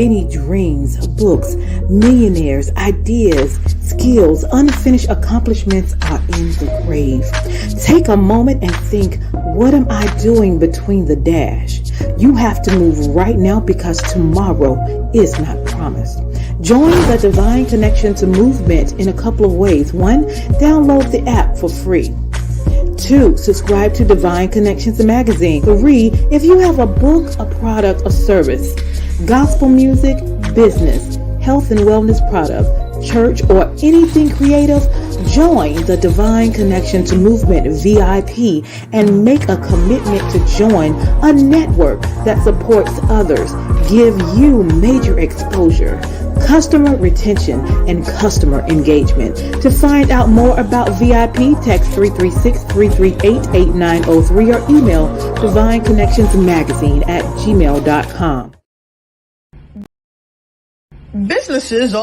Many dreams, books, millionaires, ideas, skills, unfinished accomplishments are in the grave. Take a moment and think, what am I doing between the dash? You have to move right now because tomorrow is not promised. Join the Divine Connections movement in a couple of ways. 1, download the app for free. 2, subscribe to Divine Connections magazine. 3, if you have a book, a product, a service, gospel music, business, health and wellness product, church, or anything creative, join the Divine Connections movement VIP and make a commitment to join a network that supports others, give you major exposure, customer retention, and customer engagement. To find out more about VIP, text 336-338-8903 or email divineconnectionsmagazine@gmail.com. Businesses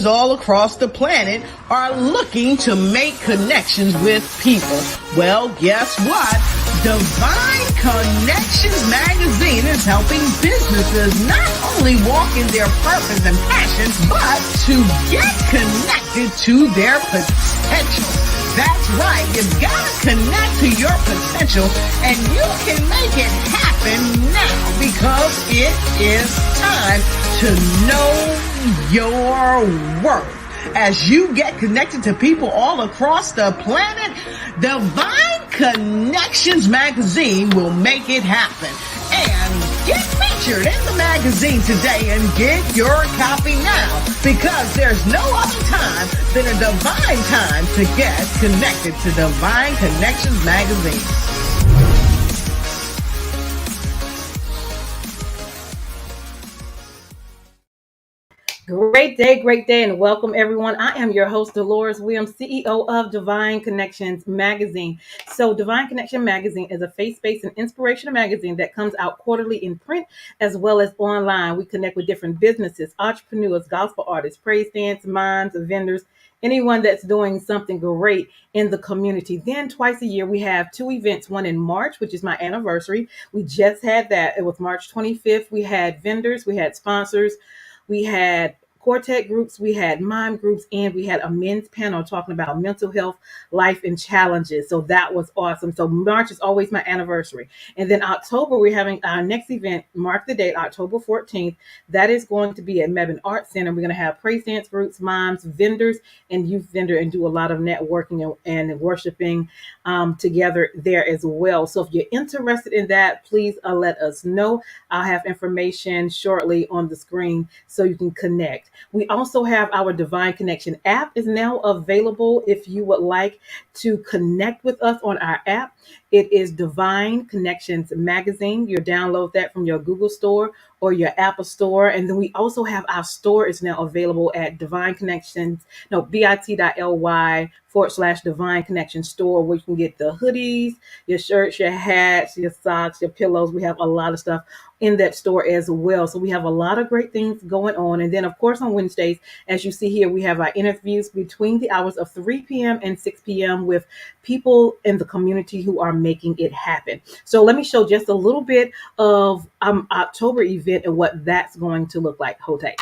all across the planet are looking to make connections with people. Well, guess what? Divine Connections magazine is helping businesses not only walk in their purpose and passion, but to get connected to their potential. That's right. You've got to connect to your potential, and you can make it happen now because it is time to know your worth. As you get connected to people all across the planet, Divine Connections magazine will make it happen. And get featured in the magazine today and get your copy now, because there's no other time than a divine time to get connected to Divine Connections magazine. Great day, and welcome everyone. I am your host, Deloris Williams, CEO of Divine Connections Magazine. So Divine Connection Magazine is a faith-based and inspirational magazine that comes out quarterly in print as well as online. We connect with different businesses, entrepreneurs, gospel artists, praise dance, mimes, vendors, anyone that's doing something great in the community. Then twice a year, we have 2 events, one in March, which is my anniversary. We just had that. It was March 25th. We had vendors, we had sponsors, we had quartet groups, we had mime groups, and we had a men's panel talking about mental health, life, and challenges. So that was awesome. So March is always my anniversary. And then October, we're having our next event, mark the date, October 14th. That is going to be at Mebane Arts Center. We're going to have praise dance groups, mimes, vendors, and youth vendor, and do a lot of networking and worshiping together there as well. So if you're interested in that, please let us know. I'll have information shortly on the screen so you can connect. We also have our Divine Connection app is now available if you would like to connect with us on our app. It is Divine Connections Magazine. You download that from your Google Store or your Apple Store. And then we also have our store is now available at bit.ly/Divine Connection store, where you can get the hoodies, your shirts, your hats, your socks, your pillows. We have a lot of stuff in that store as well. So we have a lot of great things going on. And then, of course, on Wednesdays, as you see here, we have our interviews between the hours of 3 p.m. and 6 p.m. with people in the community who are making it happen. So let me show just a little bit of October event and what that's going to look like. Hold tight.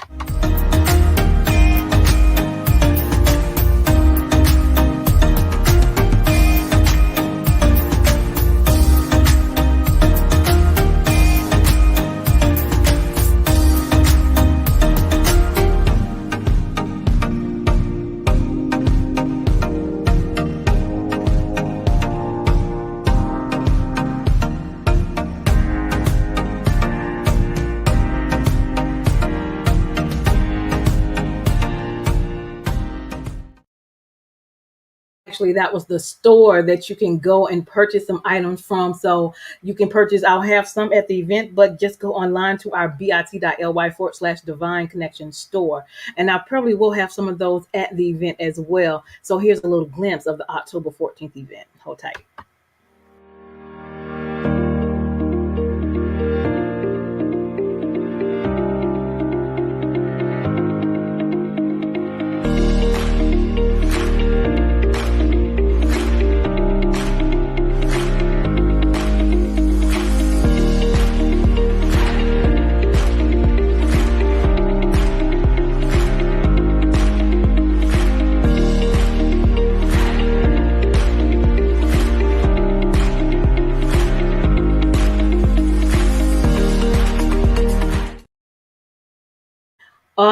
Actually, that was the store that you can go and purchase some items from. So you can purchase, I'll have some at the event, but just go online to our bit.ly/Divine Connection store. And I probably will have some of those at the event as well. So here's a little glimpse of the October 14th event. Hold tight.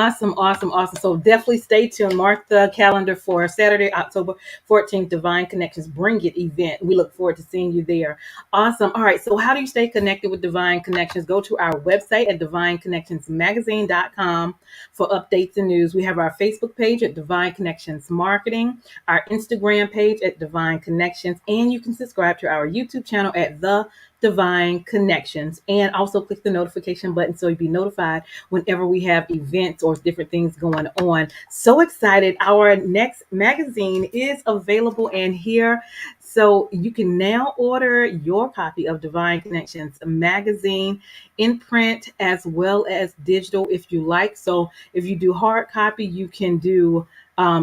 Awesome, awesome, awesome. So definitely stay tuned. Mark the calendar for Saturday, October 14th, Divine Connections Bring It event. We look forward to seeing you there. Awesome. All right. So how do you stay connected with Divine Connections? Go to our website at divineconnectionsmagazine.com for updates and news. We have our Facebook page at Divine Connections Marketing, our Instagram page at Divine Connections, and you can subscribe to our YouTube channel at The Divine Connections, and also click the notification button so you'll be notified whenever we have events or different things going on. So excited. Our next magazine is available and here. So you can now order your copy of Divine Connections magazine in print as well as digital if you like. So if you do hard copy, you can do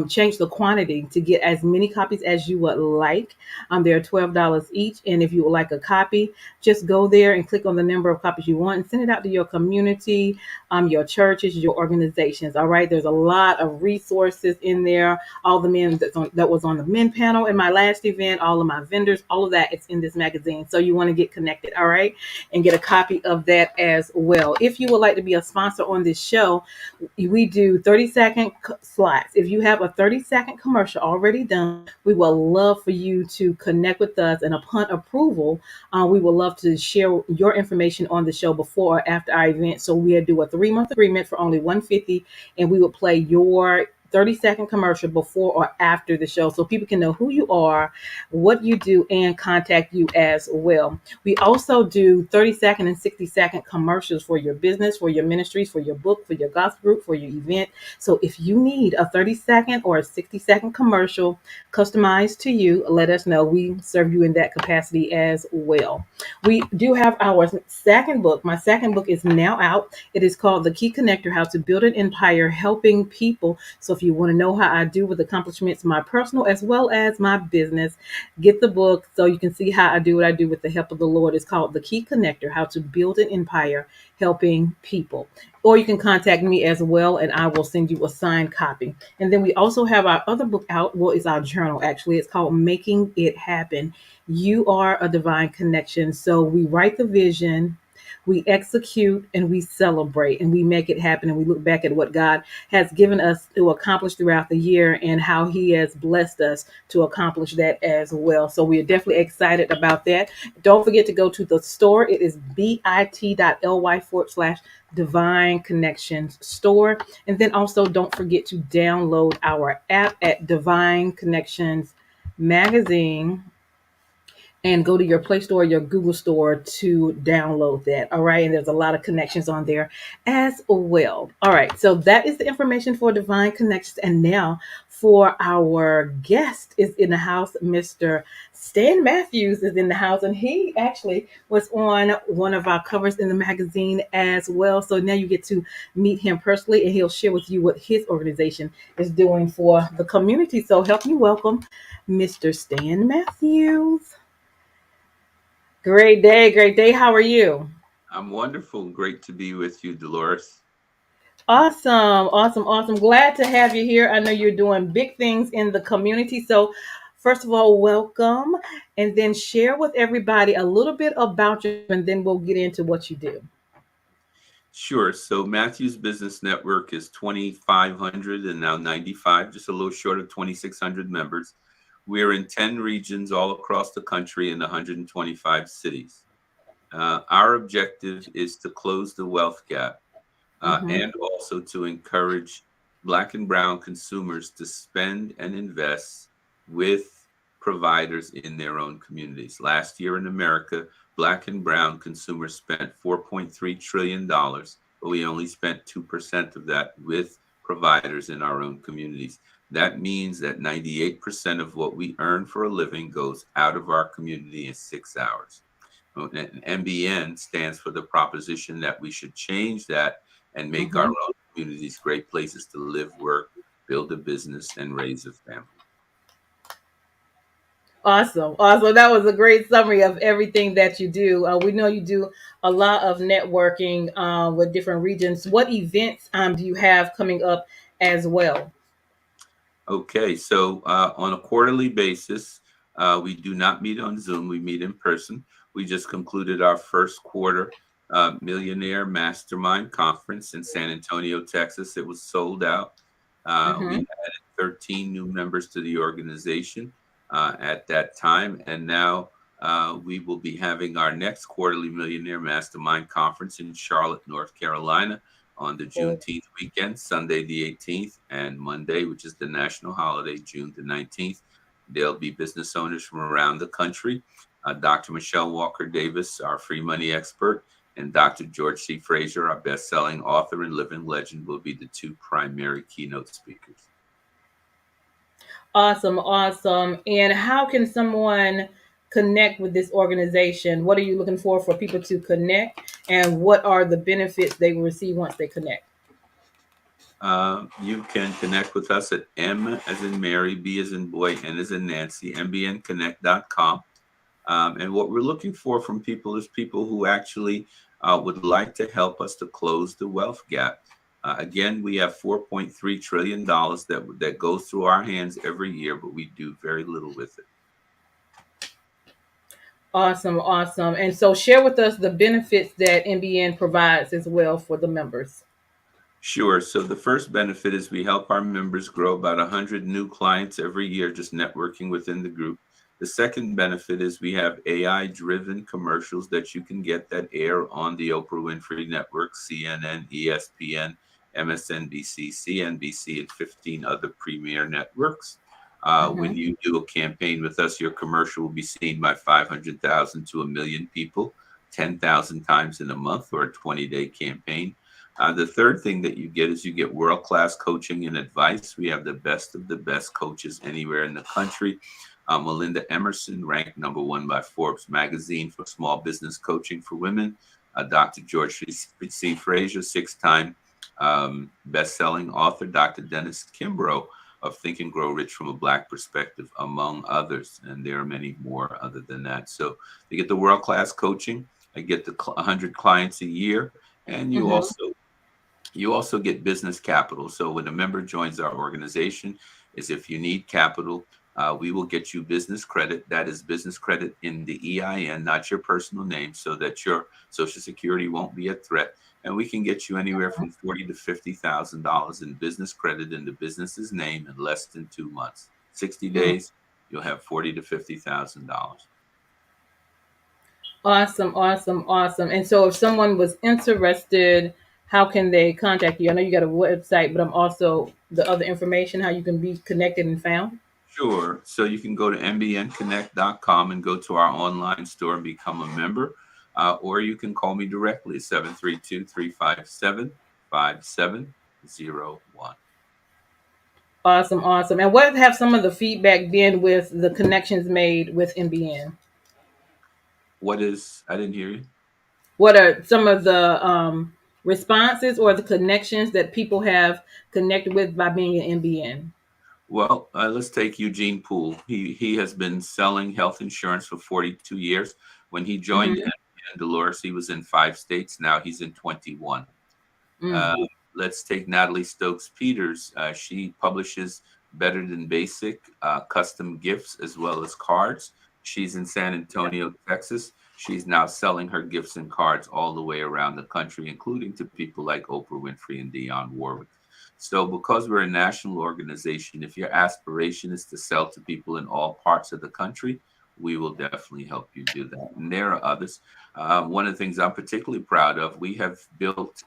change the quantity to get as many copies as you would like. They're $12 each. And if you would like a copy, just go there and click on the number of copies you want and send it out to your community, your churches, your organizations. All right. There's a lot of resources in there. All the men that was on the men panel in my last event, all of my vendors, all of that is in this magazine. So you want to get connected. All right. And get a copy of that as well. If you would like to be a sponsor on this show, we do 30-second slots. If you have a 30-second commercial already done, we would love for you to connect with us. And upon approval, we would love to share your information on the show before or after our event. So we'll do a 3-month agreement for only $150, and we will play your 30-second commercial before or after the show so people can know who you are, what you do, and contact you as well. We also do 30-second and 60-second commercials for your business, for your ministries, for your book, for your gospel group, for your event. So if you need a 30-second or a 60-second commercial customized to you, let us know. We serve you in that capacity as well. We do have our second book. My second book is now out. It is called The Key Connector: How to Build an Empire Helping People. So if you want to know how I do with accomplishments, my personal as well as my business, get the book so you can see how I do what I do with the help of the Lord. It's called The Key Connector: How to Build an Empire Helping People. Or you can contact me as well, and I will send you a signed copy. And then we also have our other book out. Well, it's our journal, actually. It's called Making It Happen. You are a divine connection. So we write the vision, we execute, and we celebrate, and we make it happen. And we look back at what God has given us to accomplish throughout the year and how He has blessed us to accomplish that as well. So we are definitely excited about that. Don't forget to go to the store. It is bit.ly/Divine Connections Store. And then also don't forget to download our app at Divine Connections Magazine and go to your Play Store or your Google Store to download that. All right. And there's a lot of connections on there as well. All right. So that is the information for Divine Connections. And now for our guest is in the house, Mr. Stan Matthews is in the house, and he actually was on one of our covers in the magazine as well. So now you get to meet him personally, and he'll share with you what his organization is doing for the community. So help me welcome Mr. Stan Matthews. Great day, great day. How are you? I'm wonderful. Great to be with you, Deloris. Awesome, awesome, awesome. Glad to have you here. I know you're doing big things in the community. So, first of all, welcome, and then share with everybody a little bit about you, and then we'll get into what you do. Sure. So Matthews Business Network is 2,500 and now 95, just a little short of 2,600 members. We're in 10 regions all across the country in 125 cities. Our objective is to close the wealth gap Mm-hmm. and also to encourage Black and Brown consumers to spend and invest with providers in their own communities. Last year in America, Black and Brown consumers spent $4.3 trillion, but we only spent 2% of that with providers in our own communities. That means that 98% of what we earn for a living goes out of our community in 6 hours. And MBN stands for the proposition that we should change that and make our Mm-hmm. own communities great places to live, work, build a business, and raise a family. Awesome, awesome. That was a great summary of everything that you do. We know you do a lot of networking with different regions. What events do you have coming up as well? Okay, so on a quarterly basis, we do not meet on Zoom, we meet in person. We just concluded our first quarter Millionaire Mastermind Conference in San Antonio, Texas. It was sold out. We Mm-hmm. added 13 new members to the organization at that time. And now we will be having our next quarterly Millionaire Mastermind Conference in Charlotte, North Carolina on the Juneteenth weekend, Sunday the 18th, and Monday, which is the national holiday, June the 19th. There'll be business owners from around the country. Dr. Michelle Walker Davis, our free money expert, and Dr. George C. Fraser, our best-selling author and living legend, will be the two primary keynote speakers. Awesome, awesome. And how can someone connect with this organization? What are you looking for people to connect? And what are the benefits they will receive once they connect? You can connect with us at M as in Mary, B as in boy, N as in Nancy, mbnconnect.com. And what we're looking for from people is people who actually would like to help us to close the wealth gap. Again, we have $4.3 trillion that goes through our hands every year, but we do very little with it. Awesome, awesome. And so share with us the benefits that NBN provides as well for the members. Sure. So the first benefit is we help our members grow about 100 new clients every year, just networking within the group. The second benefit is we have AI-driven commercials that you can get that air on the Oprah Winfrey Network, CNN, ESPN, MSNBC, CNBC, and 15 other premier networks. When you do a campaign with us, your commercial will be seen by 500,000 to 1 million people, 10,000 times in a month or a 20-day campaign. The third thing that you get is you get world-class coaching and advice. We have the best of the best coaches anywhere in the country. Melinda Emerson, ranked #1 by Forbes magazine for small business coaching for women. Dr. George C. Fraser, 6-time best-selling author. Dr. Dennis Kimbrough of Think and Grow Rich from a Black Perspective, among others. And there are many more other than that. So they get the world-class coaching. I get the 100 clients a year. And you Mm-hmm. also get business capital. So when a member joins our organization, is if you need capital, we will get you business credit. That is business credit in the EIN, not your personal name, so that your Social Security won't be a threat. And we can get you anywhere from $40,000 to $50,000 in business credit in the business's name in less than 2 months. 60 days, you'll have $40,000 to $50,000. Awesome, awesome, awesome. And so if someone was interested, how can they contact you? I know you got a website, but I'm also the other information, how you can be connected and found. Sure. So you can go to mbnconnect.com and go to our online store and become a member. Or you can call me directly, 732-357-5701. Awesome, awesome. And what have some of the feedback been with the connections made with NBN? I didn't hear you. What are some of the responses or the connections that people have connected with by being an NBN? Well, let's take Eugene Poole. He has been selling health insurance for 42 years. When he joined Mm-hmm. Deloris, he was in 5 states. Now he's in 21. Uh, Mm. let's take Natalie Stokes Peters. She publishes Better Than Basic, custom gifts as well as cards. She's in San Antonio, Texas. She's now selling her gifts and cards all the way around the country, including to people like Oprah Winfrey and Dionne Warwick. So, because we're a national organization, if your aspiration is to sell to people in all parts of the country, we will definitely help you do that. And there are others. One of the things I'm particularly proud of, we have built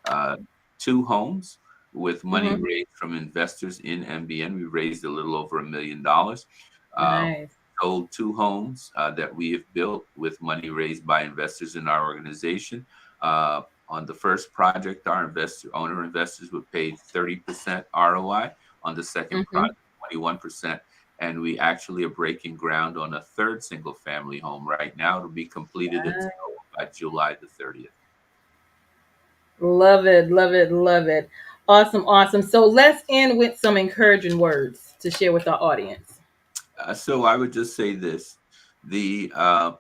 2 homes with money Mm-hmm. raised from investors in MBN. We raised a little over $1 million. Nice. Sold 2 homes that we have built with money raised by investors in our organization. On the first project, our owner investors were paid 30% ROI. On the second Mm-hmm. project, 21%. And we actually are breaking ground on a third single family home right now. It'll be completed and sold by July the 30th. Love it, love it, love it. Awesome, awesome. So let's end with some encouraging words to share with our audience. So I would just say this. The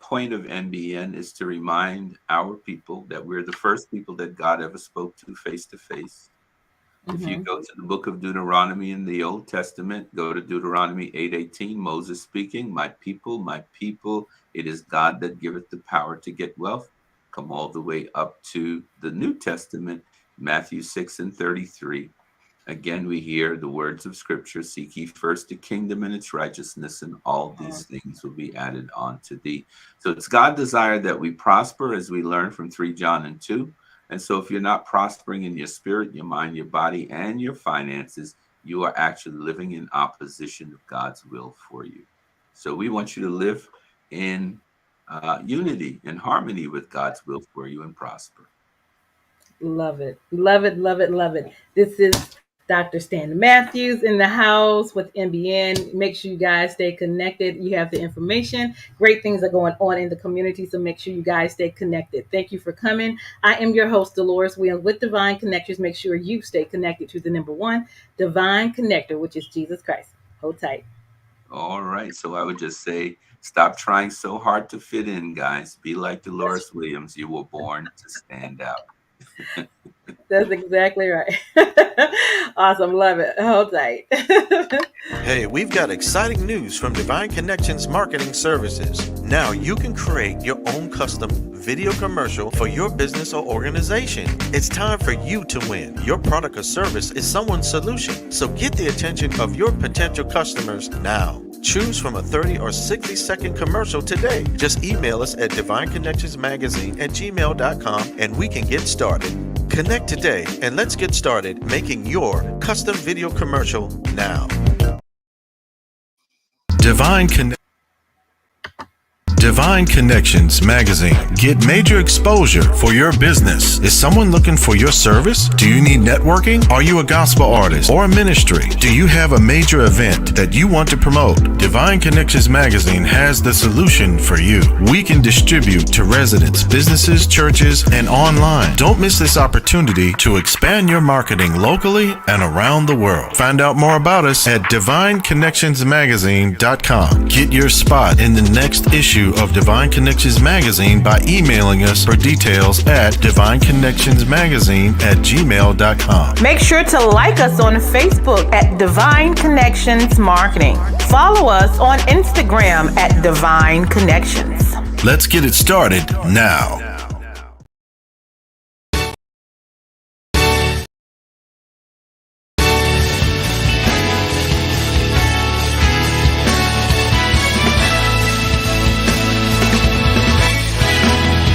point of NBN is to remind our people that we're the first people that God ever spoke to face. If you Mm-hmm. go to the book of Deuteronomy in the Old Testament, go to Deuteronomy 8:18, Moses speaking, my people, it is God that giveth the power to get wealth. come all the way up to the New Testament, Matthew 6:33. Again, we hear the words of Scripture: seek ye first the kingdom and its righteousness, and all these things will be added on to thee. So it's God's desire that we prosper, as we learn from 3 John and 2. And so if you're not prospering in your spirit, your mind, your body, and your finances, you are actually living in opposition of God's will for you. So we want you to live in unity and harmony with God's will for you and prosper. Love it. Love it. Love it. Love it. This is Dr. Stan Matthews in the house with MBN. Make sure you guys stay connected. You have the information. Great things are going on in the community, so make sure you guys stay connected. Thank you for coming. I am your host, Deloris Williams with Divine Connectors. Make sure you stay connected to the number one divine connector, which is Jesus Christ. Hold tight. All right. So I would just say, stop trying so hard to fit in, guys. Be like Deloris Williams. You were born to stand out. That's exactly right. Awesome. Love it. Hold tight. Hey, we've got exciting news from Divine Connections Marketing Services. Now you can create your own custom video commercial for your business or organization. It's time for you to win. Your product or service is someone's solution. So get the attention of your potential customers now. Choose from a 30 or 60-second commercial today. Just email us at divineconnectionsmagazine@gmail.com and we can get started. Connect today and let's get started making your custom video commercial now. Divine Connections Magazine. Get major exposure for your business. Is someone looking for your service? Do you need networking? Are you a gospel artist or a ministry? Do you have a major event that you want to promote? Divine Connections Magazine has the solution for you. We can distribute to residents, businesses, churches, and online. Don't miss this opportunity to expand your marketing locally and around the world. Find out more about us at divineconnectionsmagazine.com. Get your spot in the next issue of Divine Connections Magazine by emailing us for details at divineconnectionsmagazine@gmail.com. Make sure to like us on Facebook at Divine Connections Marketing. Follow us on Instagram at Divine Connections. Let's get it started now.